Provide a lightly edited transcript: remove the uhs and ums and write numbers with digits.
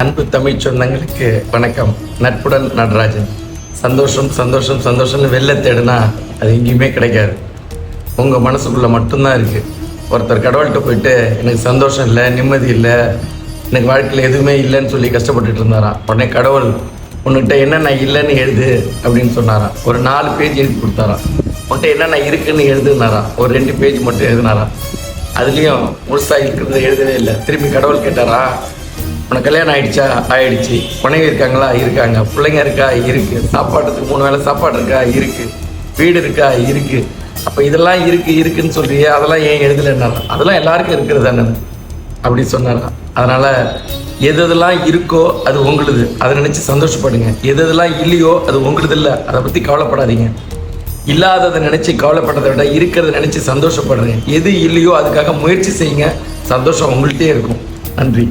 அன்பு தமிழ் சொந்தங்களுக்கு வணக்கம். நட்புடன் நடராஜன். சந்தோஷம் சந்தோஷம் சந்தோஷம்னு வெளில தேடுனா அது எங்கேயுமே கிடைக்காது. உங்கள் மனசுக்குள்ளே மட்டும்தான் இருக்குது. ஒருத்தர் கடவுள்கிட்ட போயிட்டு எனக்கு சந்தோஷம் இல்லை, நிம்மதி இல்லை, எனக்கு வாழ்க்கையில் எதுவுமே இல்லைன்னு சொல்லி கஷ்டப்பட்டுட்டு இருந்தாராம். உடனே கடவுள் உன்கிட்ட என்னென்ன இல்லைன்னு எழுது அப்படின்னு சொன்னாராம். ஒரு 4 பேஜ் எழுதி கொடுத்தாராம். உன்கிட்ட என்னென்ன இருக்குன்னு எழுதுனாராம். ஒரு 2 பேஜ் மட்டும் எழுதினாராம். அதுலேயும் முழுசாக இருக்கிறத எழுதவே இல்லை. திரும்பி கடவுள் கேட்டாரா, உனக்கு கல்யாணம் ஆகிடுச்சா? ஆகிடுச்சு. மனைவி இருக்காங்களா? இருக்காங்க. பிள்ளைங்க இருக்கா? இருக்குது. சாப்பாட்டுக்கு 3 வேளை சாப்பாடு இருக்கா? இருக்குது. வீடு இருக்கா? இருக்குது. அப்போ இதெல்லாம் இருக்குன்னு சொல்றியே, அதெல்லாம் ஏன் எழுதலைன்னாரா? அதெல்லாம் எல்லாருக்கும் இருக்கிறது தானே அப்படி சொன்னாரா. அதனால் எதெல்லாம் இருக்கோ அது உங்களுது, அதை நினச்சி சந்தோஷப்படுங்க. எதெல்லாம் இல்லையோ அது உங்களுது இல்லை, அதை பற்றி கவலைப்படாதீங்க. இல்லாததை நினச்சி கவலைப்படுறதை விட இருக்கிறத நினச்சி சந்தோஷப்படுறேன். எது இல்லையோ அதுக்காக முயற்சி செய்யுங்க. சந்தோஷம் உங்கள்கிட்டே இருக்கும். நன்றி.